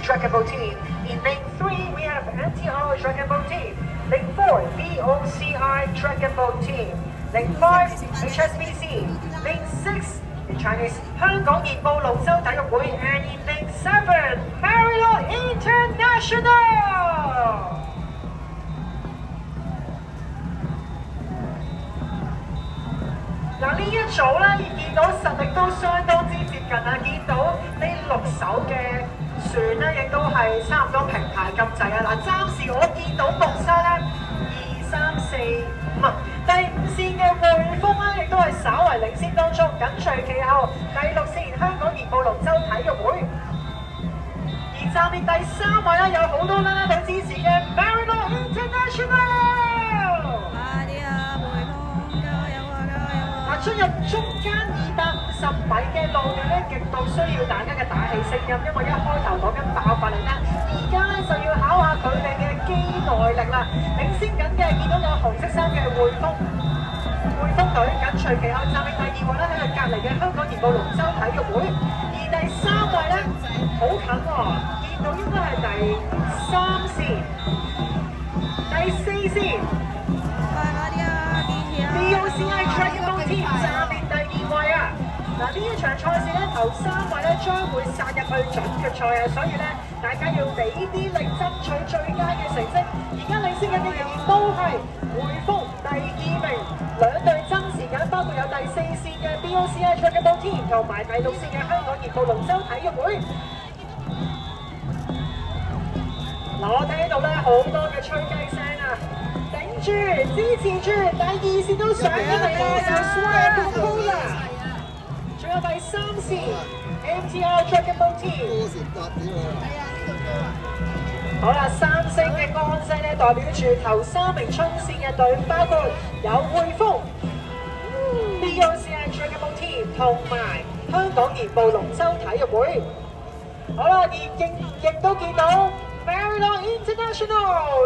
Dragon Ball Team. In lane 3, we have NTR Dragon Ball Team. Lane 4, BOCI Dragon Ball Team. Lane 5, HSBC. Lane 6, the Chinese 香港熱報龍舟體育會 and in lane 7, Marriott International。嗱呢一組咧，見到實力都相當之接近啊！見到呢6艘嘅船咧，亦都係差唔多平排咁滯啊！嗱，暫時我見到木沙咧2、3、4、5第5線嘅匯豐咧，亦都係稍為領先當中，緊隨其後第6線香港熱報龍舟體育會，而暫列第3位咧有好多啦啦隊支持嘅 Marriott International。進入中間250米嘅路段咧，極度需要大家嘅打氣聲音，因為一開頭講緊爆發力啦，而家咧就要考下佢哋嘅肌耐力啦。領先緊嘅見到有紅色衫嘅匯豐隊，緊隨其後站喺第2位咧喺佢隔離嘅香港熱報龍舟體育會，而第3位咧好近喎，見到應該係第3線、第4線。BOCI Dragon Ball Team 暫列第2位啊！嗱，呢一場賽事咧，頭3位咧將會殺入去準決賽啊，所以咧大家要俾啲力爭取最佳嘅成績。而家領先緊嘅仍然都係匯豐第2名，兩隊爭時間，包括有第4線嘅 BOCI Dragon Ball Team 同埋第6線嘅香港熱報龍舟體育會。嗱，我聽到咧好多嘅吹雞聲啊！支持住，第2線都上緊嚟啦，有 Swag Cola， 仲有第3線 NTR Dragon Ball Team。好啦，3星嘅光勢咧，代表住頭3名衝線嘅隊，包括有匯豐、BOCI Dragon Ball Team 同埋香港熱報龍舟體育會。好啦，亦都見到 Marriott International。